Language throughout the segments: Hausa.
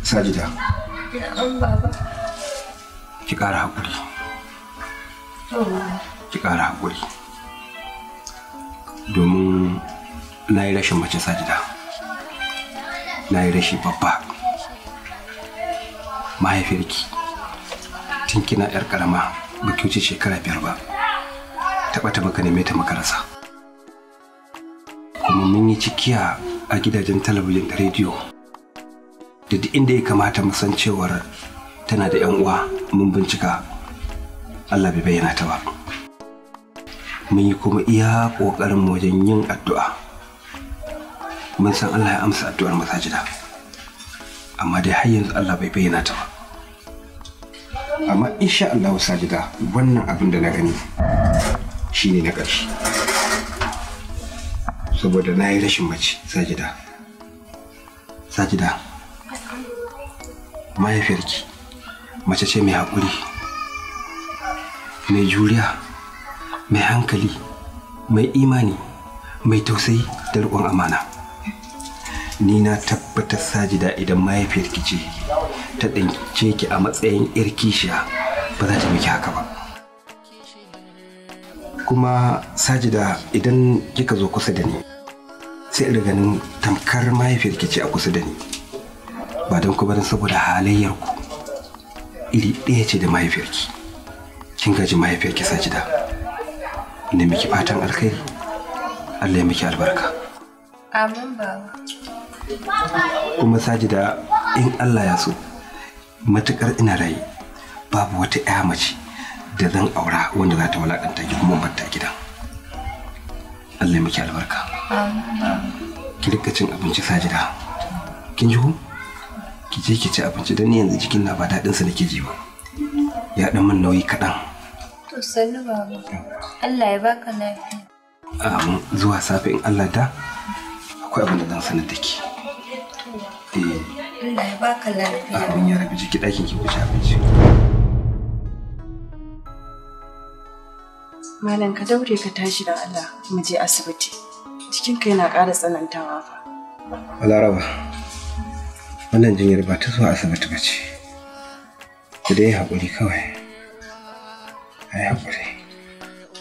Sajida. Na'am baba. Ki ƙara haƙuri. Ki ƙara haƙuri. Domin na yi rashin mace Sajida. Na yi rashi babba. Mahaifiyarki tun kina 'yar ƙarama ba ki wuce shekara 5 ba. Taɓa maka neme ta maka rasa. Kuma mun yi cikiya a gidajen talabijin da rediyo. Da duk inda ya kamata mu san cewar tana da 'yan uwa mun bincika Allah bai bayyana ta ba. Mun yi kuma iya ƙoƙarin wajen yin addu'a. Mun san Allah ya amsa addu'ar Sajida. Amma dai har yanzu Allah bai bayyana ta ba. Amma insha Allah Sajida wannan abin da na gani shine na ƙarshe. Saboda na yi rashin mace Sajida. Sajida. Mahaifiyarki mace ce mai haƙuri, mai juriya, mai hankali, mai imani, mai tausayi da riƙon amana. Ni na tabbatar Sajida idan mahaifiyarki ce ta ɗauke ki a matsayin 'yar kishiya ba za ta miki haka ba. Kuma Sajida idan kika zo kusa da ni sai in ganin tamkar mahaifiyarki ce a kusa da ni. Ba don kuma saboda halayyarku iri ɗaya ce da mahaifiyarki. Kin gaji mahaifiyarki Sajida. Ina miki fatan alkhairi. Allah ya miki albarka. Amin baba. Kuma Sajida in Allah ya so matukar ina raye babu wata ƴa mace da zan aura wanda za ta walakanta ki kuma batta gidan. Allah ya miki albarka. Amin. Ki rika cin abinci Sajida. Kin ji ko? Ki je ki ci abinci don ni yanzu jikin na ba daɗin sa nake ji ba. Ya dan min nauyi kaɗan. To sannu baba. Allah ya baka lafiya. Zuwa safe in Allah da akwai abin da zan sanar da ki. Allah ya baka lafiya. Amin ya rabi jiki ɗakin ki ku ci abinci. Malam ka daure ka tashi da Allah mu je asibiti. Jikinka yana ƙara tsanantawa fa. Balaraba. Wannan jinyar ba ta zuwa asibiti ba ce. Ku dai haƙuri kawai. Ai haƙuri.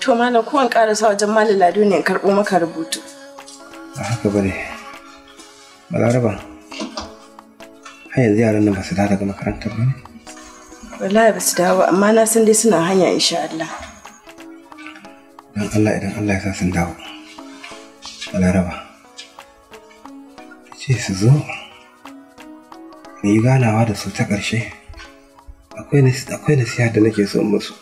To malam ko an ƙarasa wajen Malam Lado ne in karɓo maka rubutu. Ba haka bane. Balaraba. Har yanzu yaran nan ba su dawo daga makarantar ba ne? Wallahi ba su dawo amma na san dai suna hanya insha Allah. Dan Allah idan Allah ya sa sun dawo. Balaraba. Ce su zo. Mu yi ganawa da su ta ƙarshe. Akwai nasiha da nake so musu.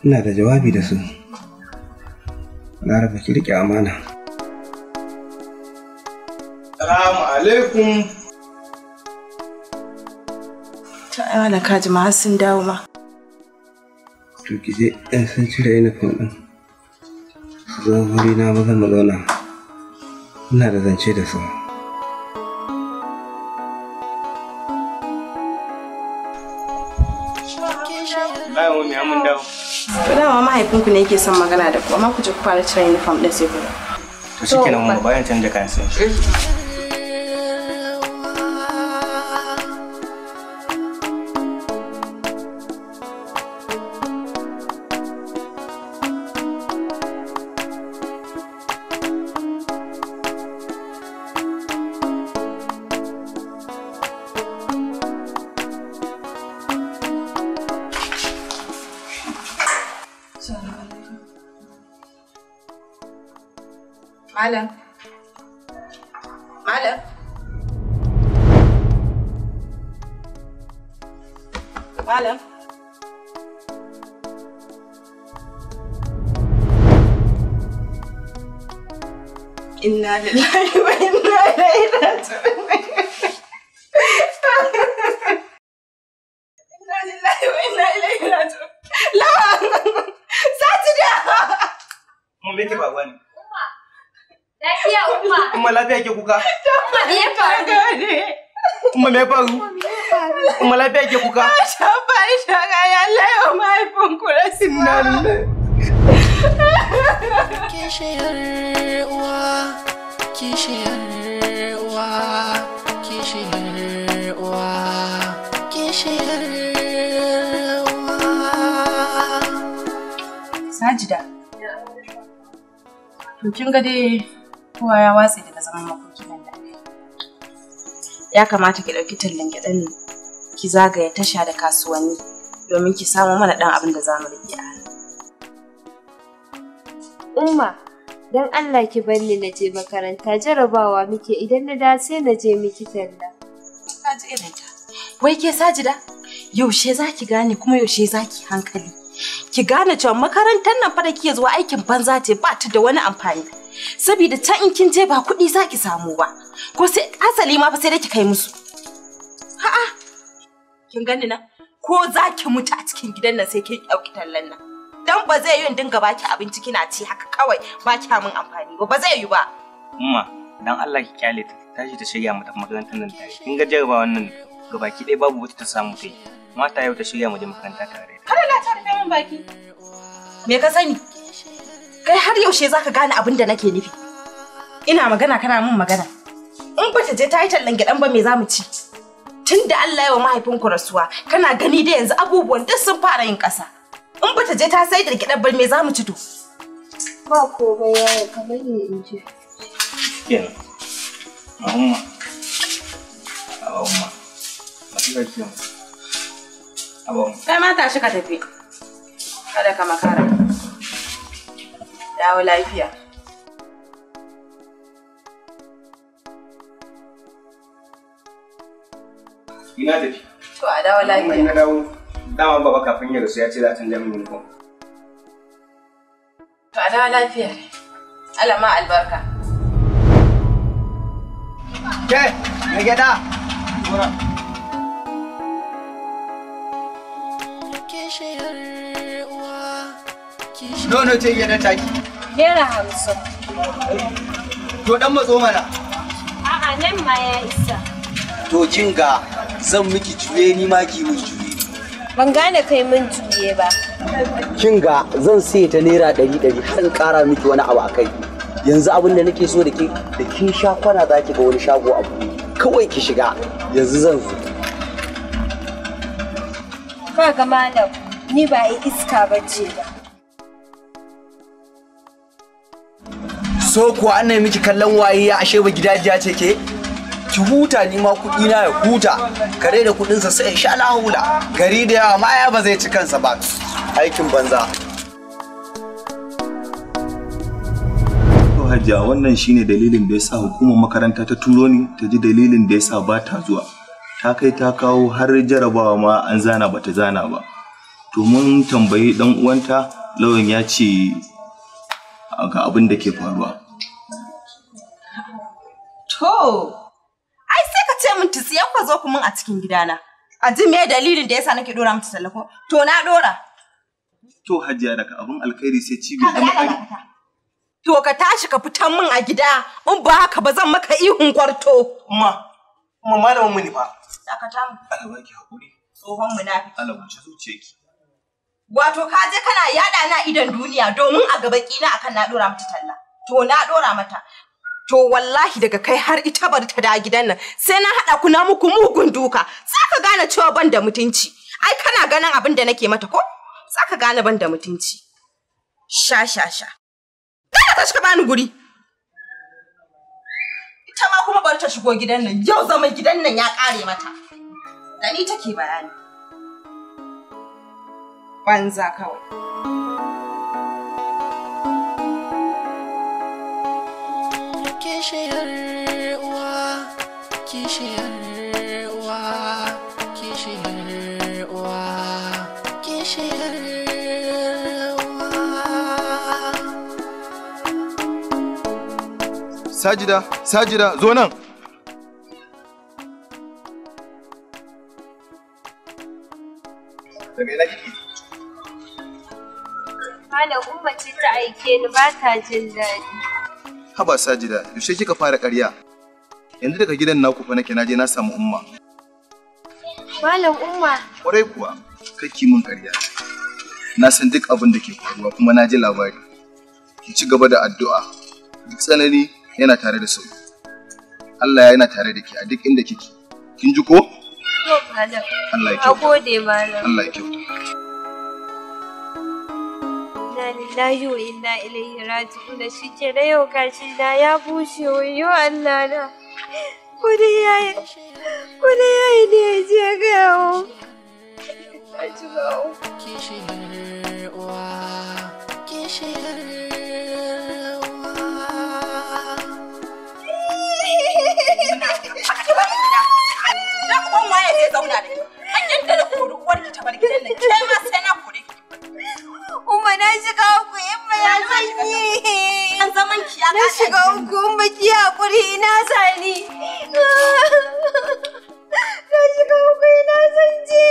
Ina da jawabi da su. Balaraba ki riƙe amana. Assalamu alaikum. Ta ayyana kaji ma har sun dawo ma. To ki je ɗan sun cire uniform ɗin. Su zo wuri na maza mu zauna. Ina da zance da su. Bayan wani mun dawo. To dama mahaifinku ne yake son magana da ku amma ku je ku fara cire uniform ɗin sai ku. To shikenan mu bayan canja kayan sai. Malam. Malam. Malam. Inna lillahi wa inna ilaihi raji'un. Inna lillahi wa inna ilaihi raji'un. La! Sajida! Mun me ke faruwa ne? Lafiya umma. Umma lafiya ke kuka? Me ya faru? Umma me ya faru? Umma lafiya ke kuka? Shafari shaga ya laiwa mahaifin kula sinan. Kishiyar uwa, kishiyar uwa, kishiyar uwa, kishiyar uwa. Sajida. To kin ga dai kowa ya watse daga zaman makoki nan da. Ya kamata ki dauki tallan gyaɗan nan ki zagaya tasha da kasuwanni domin ki samu mana dan abin da zamu rike a hannu. Umma, dan Allah ki bar ni na je makaranta jarabawa muke idan na da sai na je miki talla. Ka ji irin ta. Wai ke Sajida, yaushe zaki gane kuma yaushe zaki hankali? Ki gane cewa makarantar nan fa da kike zuwa aikin banza ce ba ta da wani amfani. Saboda ta in kin je ba kuɗi zaki samu ba. Ko sai asali ma fa sai da ki kai musu. Ha'a. Kin gani na? Ko zaki mutu a cikin gidan nan sai kin dauki tallan nan. Dan ba zai yi in dinga baki abinci kina ci haka kawai ba ki min amfani ba zai yi ba. Umma, dan Allah ki kyale ta. Tashi ta shirya mu tafi makarantar nan tare. Kin ga jaraba wannan gabaki ɗaya babu wata ta samu kai. Mata yau ta shirya mu je makaranta tare. Kada na ta rufe min baki. Me ka sani? Kai har yaushe zaka gane abin da nake nufi? Ina magana kana min magana. In ba ta je ta yi tallan gidan ba me za mu ci? Tunda Allah ya wa mahaifinku rasuwa, kana gani da yanzu abubuwan duk sun fara yin ƙasa. In ba ta je ta sai da gidan ba me za mu ci to? Ba ko ba yaya kamar ni in ji. Kenan. Umma. Umma. Masu kiyan. Kai ma tashi ka tafi. Kada ka makara. Dawo lafiya. Ina tafi. To a dawo lafiya. Ina dawo. Dama baba kafin ya rasu ya ce za a canja min uniform. To a dawo lafiya. Allah ma albarka. Ke, me gida? Nono ce gida taki. Naira 50. To dan matso mana. A'a nan ma ya isa. To kin ga zan miki juye ni ma ki mun juye. Ban gane kai mun juye ba. Kin ga zan siye ta naira 100 har in kara miki wani abu akai. Yanzu abin da nake so da ke da kin sha kwana zaki ga wani shago abu. Kawai ki shiga yanzu zan zo. Ka ga malam ni ba ai iska bace ba. So kuwa ana miki kallon waye ya ashe ba gidajiya ce ke? Ki huta ni ma kuɗi na ya huta. Kare da kuɗinsa sai ya sha lahula. Gari da yawa ma ya ba zai ci kansa ba. Aikin banza. To Hajiya wannan shine dalilin da yasa hukumar makaranta ta turo ni ta ji dalilin da yasa ba ta zuwa. Ta kai ta kawo har jarabawa ma an zana bata zana ba. To mun tambayi dan uwanta lauyan ya ce ga abin da ke faruwa. To, ai sai ka ce min tsiyan ku zo ku mun a cikin gidana. A ji me dalilin da yasa nake dora mata tallafo? To na dora. To Hajiya daga abin alkhairi sai cibi da makari. To ka tashi ka fitan min a gida, in ba haka ba zan maka ihun kwarto. Umma malamin mu ne fa. Dakata mu. Allah baki hakuri. Tsohon munafiki. Allah wuce zuciyarki. Wato ka je kana yada na idan duniya domin a gaba kina akan na dora mata talla. To na dora mata. To wallahi daga kai har ita bar ta da gidan nan sai na hada ku na muku mugun duka. Saka gane cewa ban da mutunci. Ai kana ganin abin da nake mata ko? Saka gane ban da mutunci. Sha. Kada ta shiga bani guri. Ita ma kuma bar ta shigo gidan nan. Yau zaman gidan nan ya kare mata. Da ni take bayani. Banza kawai. Kishiyar uwa, kishiyar uwa, kishiyar uwa, kishiyar uwa. Sajida, zo nan. Daga ina kike? Malam Umma ce ta aike ni ba ta jin daɗi. Haba Sajida, yaushe kika fara ƙarya? Yanzu daga gidan naku fa nake naje na samu Umma. Malam Umma. Kwarai kuwa, kake mun ƙarya. Na san duk abin da ke faruwa kuma na ji labari. Ki ci gaba da addu'a. Duk tsanani yana tare da sauki. Allah yana tare da ke a duk inda kike. Kin ji ko? To malam. Allah ya kyauta. Gode malam. Allah ya kyauta. Inna lillahi wa inna ilaihi raji'un. Shike da yau kashi na ya bushe wayo Allah na. Kudi yayi ne ya je gawo. Kishiyar uwa, kishiyar uwa. Da uban waye zai zauna da ke? An yadda da kori uwarki ta bar gidan nan, ke ma sai na kore ki. Umma na shiga uku in ba ya sanyi. An zaman ki ya Na shiga uku in ba ki hakuri ina sani. Na shiga uku ina sanji.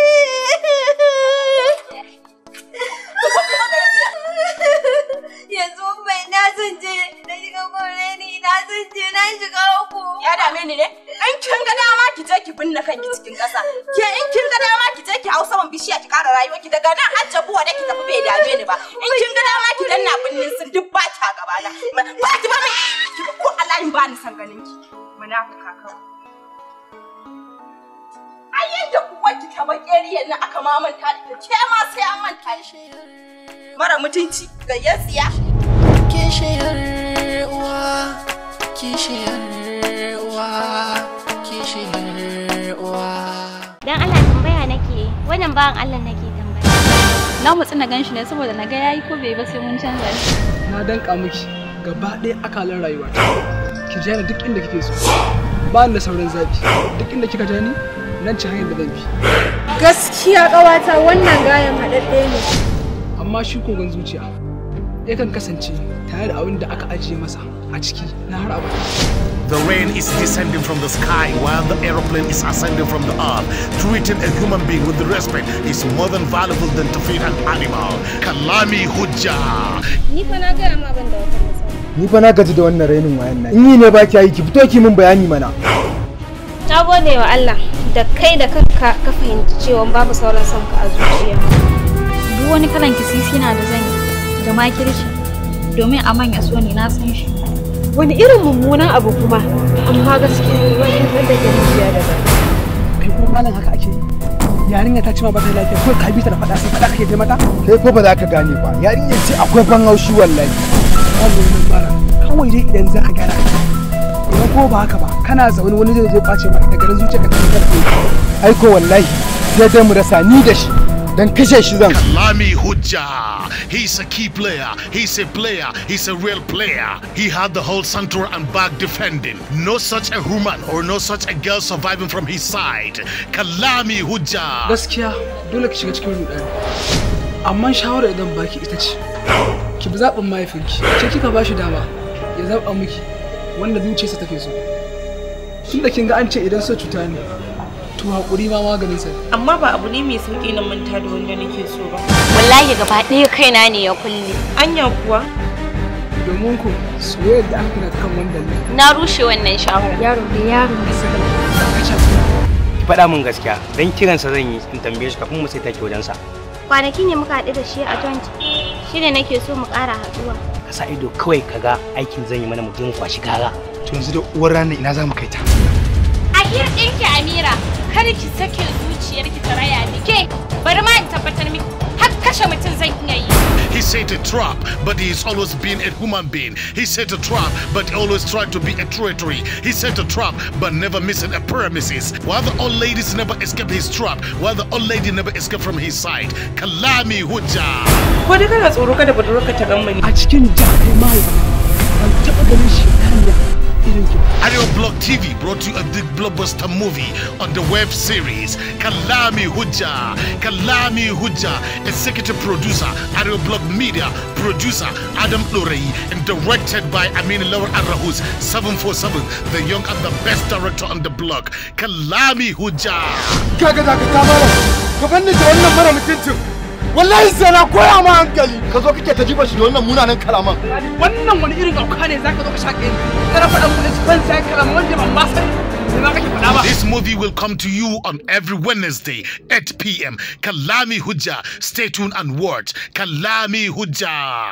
Yanzu bai na sanji. Na shiga kore ni na sanji na shiga uku. Ya dame ni ne? In kin ga dama ki je ki binne kanki cikin ƙasa. Ke in kin ga dama ki je ki hau saman bishiya ki ƙara rayuwa ki daga nan har jabuwa da ki tafi bai dame ni ba. In kin ga dama ki danna binnin sun duk ba ki a gaba na. Ba ki ba min ko Allah ba ni san ganin ki. Munafika kawai. Ai yadda uwarki ta bakeriyan nan aka mamanta da ke ma sai an manta da shi. Mara mutunci ga yasiya. Kishiyar uwa, kishiyar uwa, kishiyar uwa. Dan Allah tambaya nake, wannan bawan Allah nake tambaya. Na mutsu na ganshi ne saboda na ga yayi ko bai ba sai mun canza shi. Na danka miki gaba ɗaya akalan rayuwa. Ki je ni duk inda kike so. Ba ni da sauran zabi. Duk inda kika je ni nan ci hanyar da zan bi. Gaskiya ƙawata wannan gayan haɗaɗɗe ne. Amma shi kogon zuciya yakan kasance tare da abin da aka ajiye masa a ciki na har abada. The rain is descending from the sky while the aeroplane is ascending from the earth. Treating a human being with respect is more than valuable than to feed an animal. Kalami hujja. Ni fa na ga ma ban da wata matsala. Ni fa na gaji da wannan rainin wayan nan. In yi ne ba ki yi ki fito ki min bayani mana. Na gode wa Allah da kai da kanka ka fahimci cewa babu sauran son ka a zuciya. Duk wani kalan kisisi na da zan yi da makirci domin a manya so ni na san shi. Wani irin mummunan abu kuma amma gaskiya wani wanda ke zuciya da ba. Kai ko malam haka ake yi. Yarinya ta ce ma ba ta lafiya ko ka bi ta da faɗa sai faɗa kake mata. Kai ko ba za ka gane ba. Yarinyar ce akwai ban haushi wallahi. Wannan bara kawai dai idan za a gyara. Idan ko ba haka ba kana zaune wani zai ɓace maka da garin zuciyarka ta karfe. Ai ko wallahi sai dai mu rasa ni da shi. Dan kashe shi zan. Kalami hujja. He's a key player. He's a player. He's a real player. He had the whole center and back defending. No such a woman or no such a girl surviving from his side. Kalami hujja. Gaskiya dole ki shiga cikin rudani. Amma shawara idan baki ita ce. Ki bi zaɓin mahaifinki. Ke kika ba shi dama ya zaɓa miki wanda zuciyarsa take so. Tunda kin ga an ce idan so cuta ne. To hakuri ma maganin sa. Amma ba abu ne mai sauki na manta da wanda nake so ba. Wallahi gaba ɗaya kaina ne ya kulle. Anya kuwa? Domin ku soyayyar da aka kina kan wanda ne. Na rushe wannan shawara. Yaro ne suka. Ki faɗa min gaskiya dan kiransa zan yi in tambaye shi kafin mu sai take wajen sa. Kwanaki ne muka haɗu da shi a joint. Shi ne nake so mu ƙara haɗuwa. Ka sa ido kawai kaga aikin zan yi mana mu je mu kwashi kara. To yanzu da uwar ranar ina za mu kai ta. Ahir ɗinki Amira, kar ki sake zuciyarki ta raya ni. Ke, bari ma in tabbatar miki, har kashe mutum zan iya yi. He said a trap, but he's always been a human being. He said a trap, but always tried to be a treachery. He said a trap, but never missing a premises. While the old ladies never escape his trap, while the old lady never escape from his side. Kalami hujja. Ko dai kana tsoro kada budurwarka ta gamma ni. A cikin jami'ai mahaifa ban taɓa ganin shi hanya irin ki. Arewa Block TV brought you a big blockbuster movie on the web series Kalami Hujja. Kalami Hujja, executive producer Arewa Block Media, producer Adam Lorei, and directed by Amin Lawal Arahus 747, the young and the best director on the block. Kalami Hujja. Kaga da ka ta mara. Ka banni da wannan mara mutuncin. wallahi sai na koya ma hankali ka zo kake ta jiba shi da wannan munanan kalaman wannan wani irin auka ne zaka zo ka shaƙe ni kana faɗa mun ban sai kalaman wanda ban ma sani sai ma kake faɗa ba. This movie will come to you on every Wednesday 8 p.m. Kalami Hujja. Stay tuned and watch Kalami Hujja.